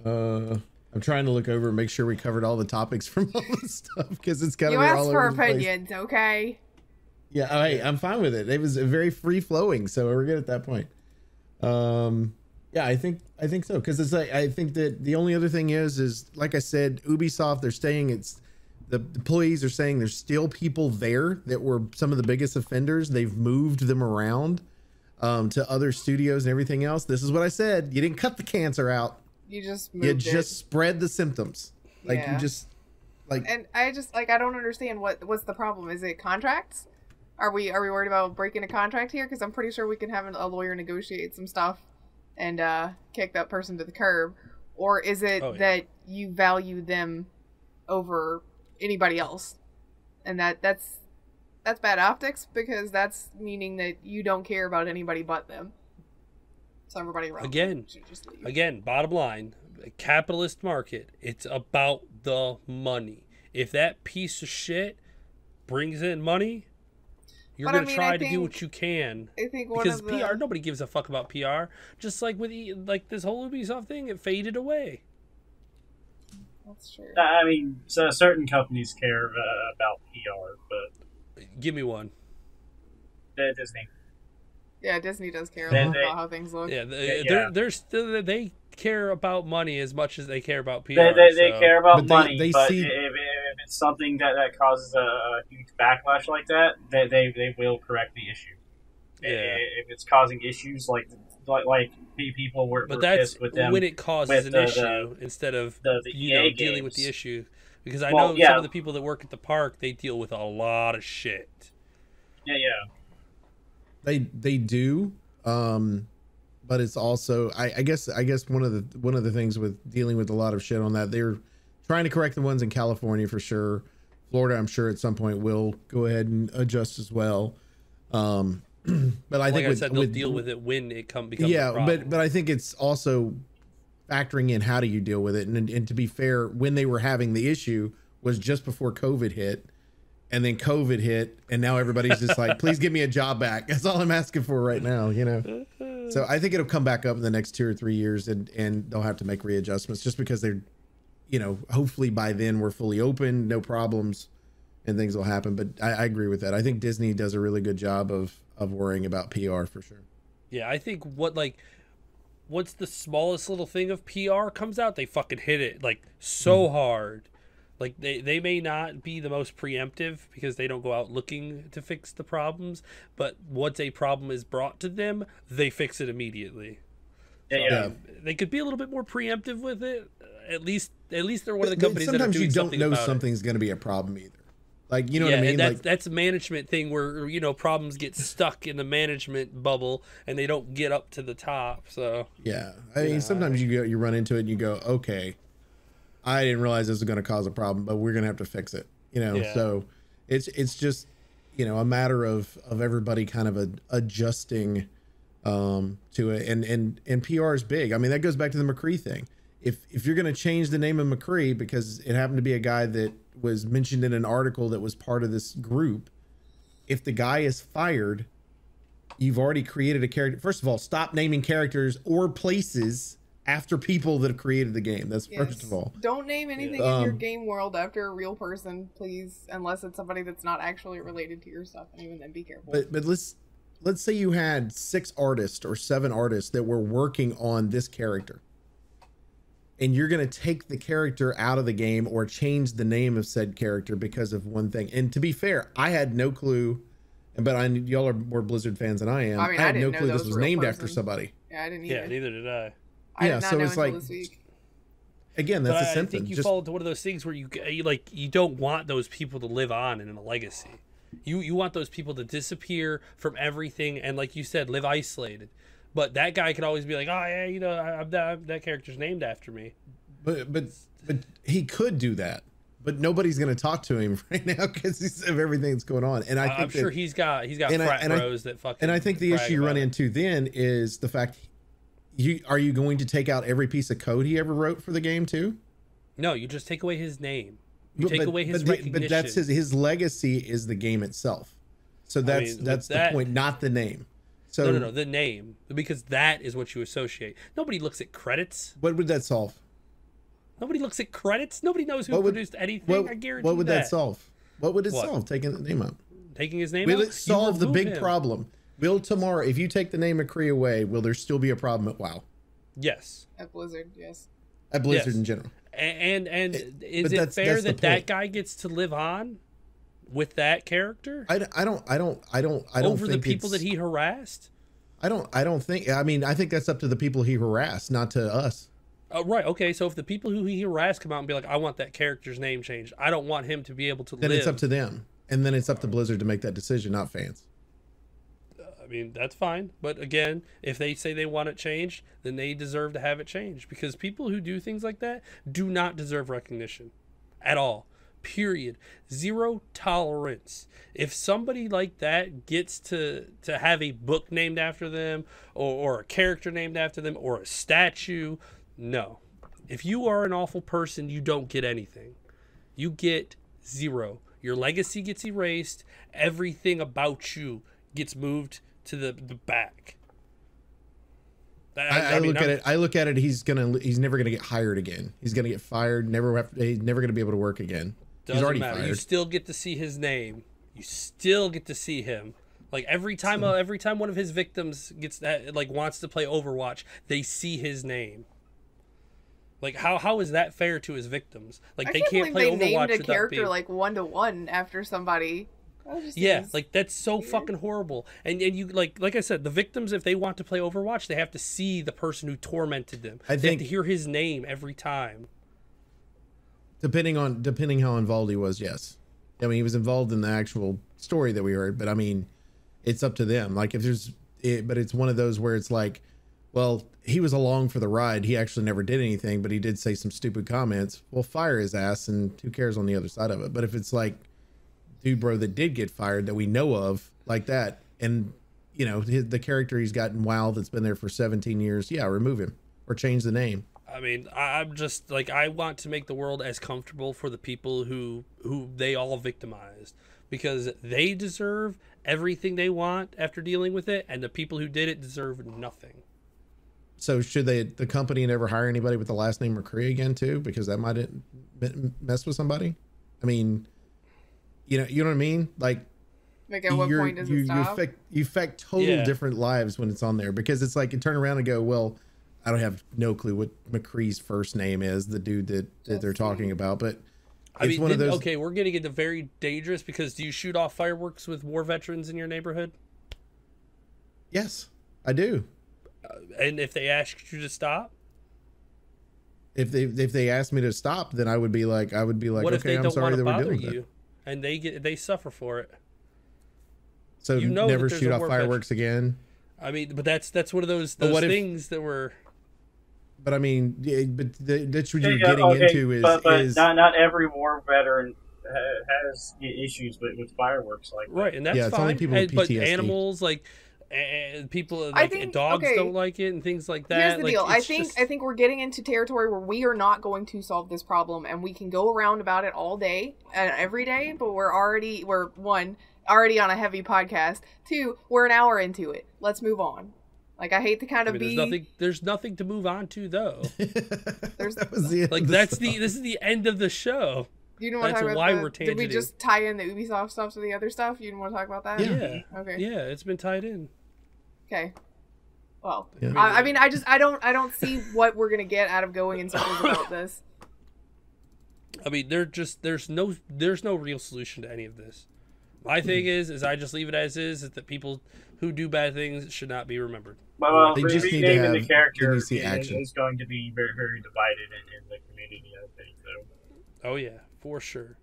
I'm trying to look over and make sure we covered all the topics from all this stuff because it's kind of all over the place. You asked for opinions, okay? Yeah, hey, I'm fine with it. It was very free flowing, so we're good at that point. Yeah, I think so because it's like I think that the only other thing is like I said, Ubisoft, they're saying the employees are saying there's still people there that were some of the biggest offenders. They've moved them around to other studios and everything else. This is what I said. You didn't cut the cancer out. You just moved just spread the symptoms. Like you just like. And I just like I don't understand what's the problem. Is it contracts? Are we worried about breaking a contract here? Because I'm pretty sure we can have a lawyer negotiate some stuff and kick that person to the curb. Or is it that you value them over anybody else, and that's bad optics because that's meaning that you don't care about anybody but them. So everybody around again, bottom line, a capitalist market, it's about the money. If that piece of shit brings in money, you're going to try to do what you can. I think because PR, nobody gives a fuck about PR. Just like with this whole Ubisoft thing, it faded away. That's true. I mean, so certain companies care about PR, but give me one. Disney. Yeah, Disney does care about how things look. Yeah, they're still they care about money as much as they care about PR. They care about money, but see... if it's something that causes a huge backlash like that, they will correct the issue. Yeah. If it's causing issues like people were pissed with them, when it causes an issue instead of dealing games. with the issue. Because I know some of the people that work at the park, they deal with a lot of shit. Yeah. They do, but it's also I guess one of the things with dealing with a lot of shit on that, they're trying to correct the ones in California for sure. Florida, I'm sure at some point will go ahead and adjust as well. But I think they'll deal with it when it becomes a problem. but I think it's also factoring in how do you deal with it, and to be fair, when they were having the issue was just before COVID hit. And then COVID hit, and now everybody's just like, please give me a job back. That's all I'm asking for right now, you know? So I think it'll come back up in the next 2 or 3 years, and they'll have to make readjustments just because they're, you know, hopefully by then we're fully open, no problems, and things will happen. But I agree with that. I think Disney does a really good job of worrying about PR for sure. Yeah, I think once the smallest little thing of PR comes out, they fucking hit it like so hard. Like they may not be the most preemptive because they don't go out looking to fix the problems, but once a problem is brought to them, they fix it immediately. Yeah. They could be a little bit more preemptive with it. At least they're one of the companies that are doing something about it. Sometimes you don't know something's going to be a problem either. Like, you know what I mean? And that's a management thing where, you know, problems get stuck in the management bubble and they don't get up to the top. So yeah, I mean, sometimes you run into it and you go, okay, I didn't realize this was going to cause a problem, but we're going to have to fix it. You know, so it's just, you know, a matter of everybody kind of adjusting to it. And PR is big. I mean, that goes back to the McCree thing. If you're going to change the name of McCree because it happened to be a guy that was mentioned in an article that was part of this group, if the guy is fired, you've already created a character. First of all, stop naming characters or places after people that have created the game. That's first of all. Don't name anything in your game world after a real person, please, unless it's somebody that's not actually related to your stuff, and even then be careful. But let's say you had 6 artists or 7 artists that were working on this character, and you're going to take the character out of the game or change the name of said character because of one thing. And to be fair, I had no clue, but y'all are more Blizzard fans than I am. I mean, I had no know clue this was named after somebody. Yeah, I didn't either. Yeah, neither did I. I did not know it's until like this week. Again, that's But a I symptom. think you Just, fall into one of those things where you don't want those people to live on in a legacy. You want those people to disappear from everything and, like you said, live isolated. But that guy could always be like, oh yeah, that character's named after me. but he could do that. But nobody's going to talk to him right now because of everything that's going on. And I'm sure he's got frat bros that fucking. And I think the issue you run into then is the fact are you going to take out every piece of code he ever wrote for the game too? No, you just take away his name. You take away his recognition. But that's his legacy is the game itself. So that's the point, not the name. So no, the name, because that is what you associate. Nobody looks at credits. What would that solve? Nobody looks at credits. Nobody knows who produced anything. I guarantee. What would that solve? What would it solve? Taking the name out. Taking his name will out. It solve the big problem? Will tomorrow, if you take the name McCree away, will there still be a problem at WoW? Yes. At Blizzard, yes. At Blizzard in general. And is it fair that guy gets to live on with that character? I don't over the think people that he harassed. I don't think. I mean, I think that's up to the people he harassed, not to us. Right. Okay. So if the people who he harassed come out and be like, "I want that character's name changed. I don't want him to be able to live," then it's up to them, and then it's up to Blizzard to make that decision, not fans. I mean, that's fine. But again, if they say they want it changed, then they deserve to have it changed, because people who do things like that do not deserve recognition at all. Period. Zero tolerance. If somebody like that gets to have a book named after them, or a character named after them, or a statue, no. If you are an awful person, you don't get anything. You get zero. Your legacy gets erased. Everything about you gets moved to the back. I look at it. He's never gonna get hired again. He's gonna get fired. He's never gonna be able to work again. He's already matter. Fired. You still get to see his name. You still get to see him. Like every time one of his victims wants to play Overwatch, they see his name. Like how is that fair to his victims? Like they can't play Overwatch without being. They named a character like 1-to-1 after somebody. Yeah, like that's so weird. Fucking horrible. And you like I said, the victims, if they want to play Overwatch, they have to see the person who tormented them. They have to hear his name every time. Depending how involved he was, yes. I mean, he was involved in the actual story that we heard, but I mean, it's up to them. Like but it's one of those where it's like, well, he was along for the ride. He actually never did anything, but he did say some stupid comments. Well, fire his ass, and who cares on the other side of it? But if it's like, dude, bro, that did get fired that we know of, like that, and you know the character he's got in WoW that's been there for 17 years, yeah, remove him or change the name. I mean, I'm just like, I want to make the world as comfortable for the people who they all victimized, because they deserve everything they want after dealing with it, and the people who did it deserve nothing. So should the company never hire anybody with the last name McCree again too, because that might mess with somebody? I mean, you know what I mean? Like at what point does it stop? You affect total different lives when it's on there, because it's like you turn around and go, well, I don't have no clue what McCree's first name is, the dude that they're talking about, but it's one of those. Okay, we're getting into very dangerous, because do you shoot off fireworks with war veterans in your neighborhood? Yes, I do. And if they asked you to stop? If they asked me to stop, then I would be like, what okay, I'm sorry that we're doing you, and they suffer for it. So you never shoot off fireworks again. I mean, but that's one of those things that were. But I mean, that's what you're getting into is. But not every war veteran has issues with fireworks like that. Right, and that's fine. Only people with PTSD. But animals people dogs don't like it and things like that. Here's the deal. I think we're getting into territory where we are not going to solve this problem, and we can go around about it all day and every day, but we're already on a heavy podcast. 2, we're an hour into it. Let's move on. Like, I hate to kind of there's nothing to move on to though. This is the end of the show. You don't want to talk about we're tangenting. Did we just tie in the Ubisoft stuff to the other stuff? You didn't want to talk about that? Yeah. Okay. Yeah, it's been tied in. Okay. Well, yeah. I mean, I don't see what we're gonna get out of going in circles about this. I mean, there's no real solution to any of this. My thing is I just leave it as is that people who do bad things should not be remembered. Well, they just need to have the character is going to be very, very divided in the community. community, I think. So. Oh yeah, for sure.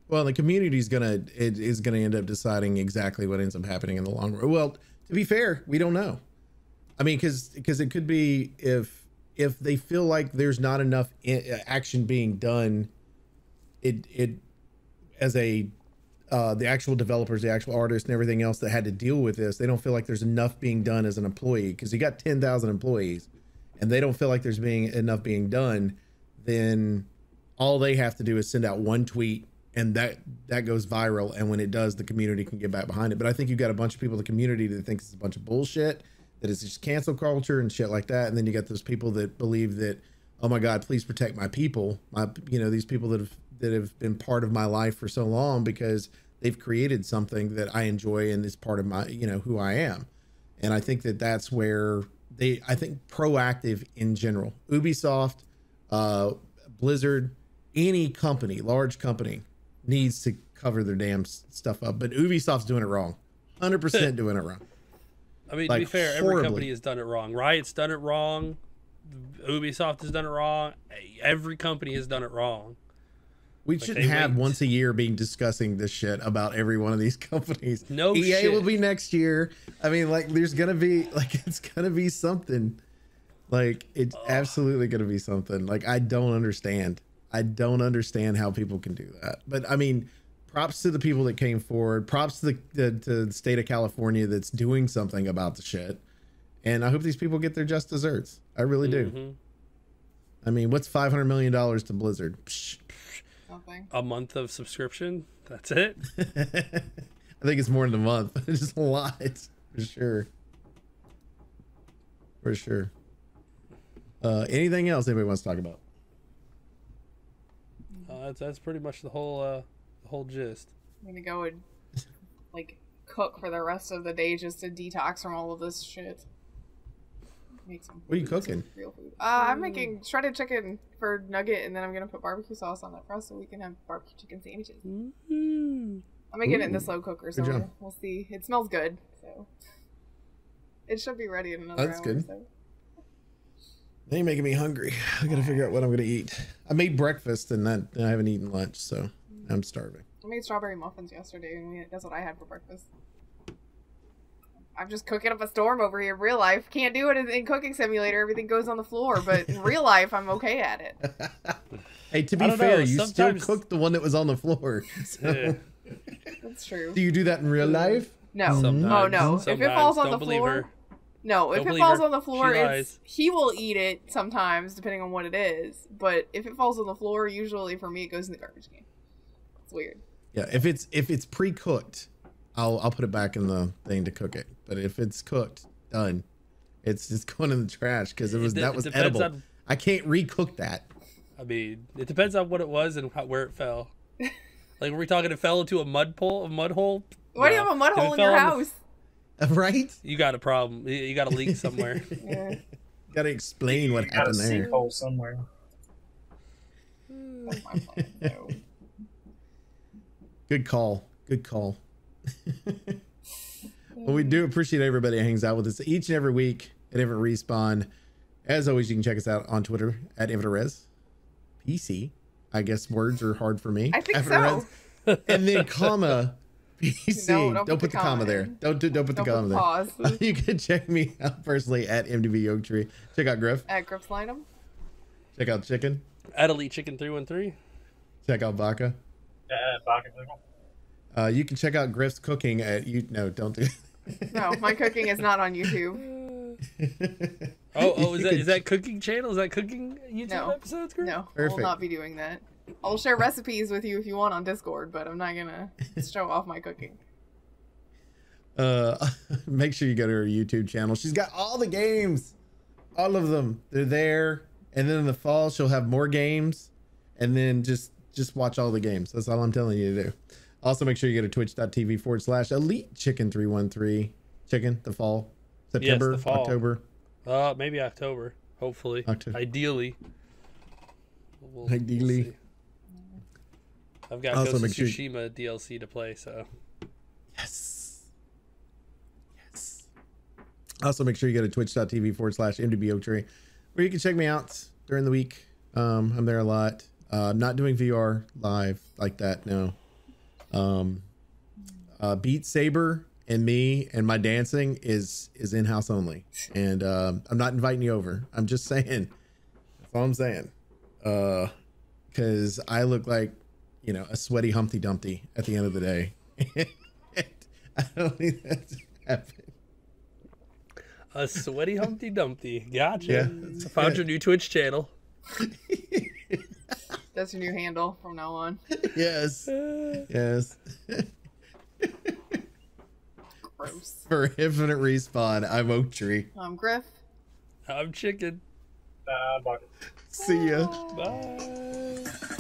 Well, the community is gonna end up deciding exactly what ends up happening in the long run. Well, to be fair, we don't know. I mean, because it could be if they feel like there's not enough action being done, it as a the actual developers, the actual artists, and everything else that had to deal with this, they don't feel like there's enough being done as an employee, because you got 10,000 employees, and they don't feel like there's enough being done. Then all they have to do is send out one tweet, and that goes viral. And when it does, the community can get back behind it. But I think you've got a bunch of people in the community that thinks it's a bunch of bullshit, that it's just cancel culture and shit like that. And then you got those people that believe that, oh my God, please protect my people. These people that have been part of my life for so long, because they've created something that I enjoy and is part of my, who I am. And I think that's where I think proactive in general, Ubisoft, Blizzard, any company, large company, needs to cover their damn stuff up. But Ubisoft's doing it wrong. 100% doing it wrong. I mean, to be fair, every company has done it wrong. Riot's done it wrong. Ubisoft has done it wrong. Every company has done it wrong. We shouldn't have once a year being discussing this shit about every one of these companies. No EA shit. will be next year. I mean, there's gonna be it's gonna be something. It's absolutely gonna be something. I don't understand. I don't understand how people can do that. But I mean, props to the people that came forward. Props to the state of California that's doing something about the shit. And I hope these people get their just desserts. I really do. I mean, what's $500 million to Blizzard? Psh. Something. A month of subscription. That's it. I think it's more than a month. It's just a lot, for sure. For sure. Anything else anybody wants to talk about? That's pretty much the whole gist. I'm gonna go and cook for the rest of the day just to detox from all of this shit. Make some. What are you cooking? Real food. I'm making shredded chicken for nugget, and then I'm gonna put barbecue sauce on that for us, so we can have barbecue chicken sandwiches. I'm making it in the slow cooker, so we'll see. It smells good, so it should be ready in another hour. That's good. So. Now you're making me hungry. I gotta figure out what I'm gonna eat. I made breakfast and I haven't eaten lunch, so I'm starving. I made strawberry muffins yesterday, and that's what I had for breakfast. I'm just cooking up a storm over here in real life. Can't do it in Cooking Simulator. Everything goes on the floor, but in real life, I'm okay at it. Hey, to be fair, you still cooked the one that was on the floor. So. Yeah. That's true. Do you do that in real life? No. Sometimes. Oh, no. If it falls on the floor... No, if it falls on the floor, he will eat it sometimes, depending on what it is. But if it falls on the floor, usually for me, it goes in the garbage can. It's weird. Yeah, if it's pre-cooked, I'll put it back in the thing to cook it. But if it's cooked, done, it's just going in the trash because that was edible. I can't recook that. I mean, it depends on what it was and where it fell. Were we talking it fell into a mud hole? Why do you have a mud hole in your house? Right? You got a problem. You got a leak somewhere. Yeah. Got to explain what happened there. Sinkhole somewhere. That's my plan, so. Good call. Good call. Well, we do appreciate everybody who hangs out with us each and every week at Infinite Respawn. As always, you can check us out on Twitter at InfiniteRes. PC. I guess words are hard for me. I think so. And then comma PC. No, don't put the comma there. Don't put the comma there. Pause. You can check me out personally at MDB Oaktree. Check out Grif. At Grif Lineham. Check out Chicken. At Elite Chicken 313. Check out Baka. Baka. You can check out Grif's cooking at don't do. No, my cooking is not on YouTube. Is that cooking channel? Is that cooking YouTube episodes? Grif? No, Perfect. I will not be doing that. I'll share recipes with you if you want on Discord, but I'm not gonna show off my cooking. Make sure you go to her YouTube channel. She's got all the games, all of them. They're there, and then in the fall she'll have more games, and then just watch all the games. That's all I'm telling you to do. Also, make sure you go to twitch.tv/Elite Chicken 313. Chicken, the fall, September, yes, the fall. October. Maybe October. Hopefully, Ideally. We'll see. I've got Ghost of Tsushima DLC to play, so. Yes. Also, make sure you go to twitch.tv/MDB Oaktree, where you can check me out during the week. I'm there a lot. Not doing VR live like that. No. Beat Saber and me and my dancing is in-house only. And I'm not inviting you over. I'm just saying. That's all I'm saying. Because I look like, you know, a sweaty Humpty Dumpty at the end of the day. I don't think that's happened. A sweaty Humpty Dumpty. Gotcha. Yeah. I found your new Twitch channel. That's your new handle from now on. Yes. Yes. Gross. For Infinite Respawn, I'm Oak Tree. I'm Grif. I'm Chicken. Baka. See ya. Bye.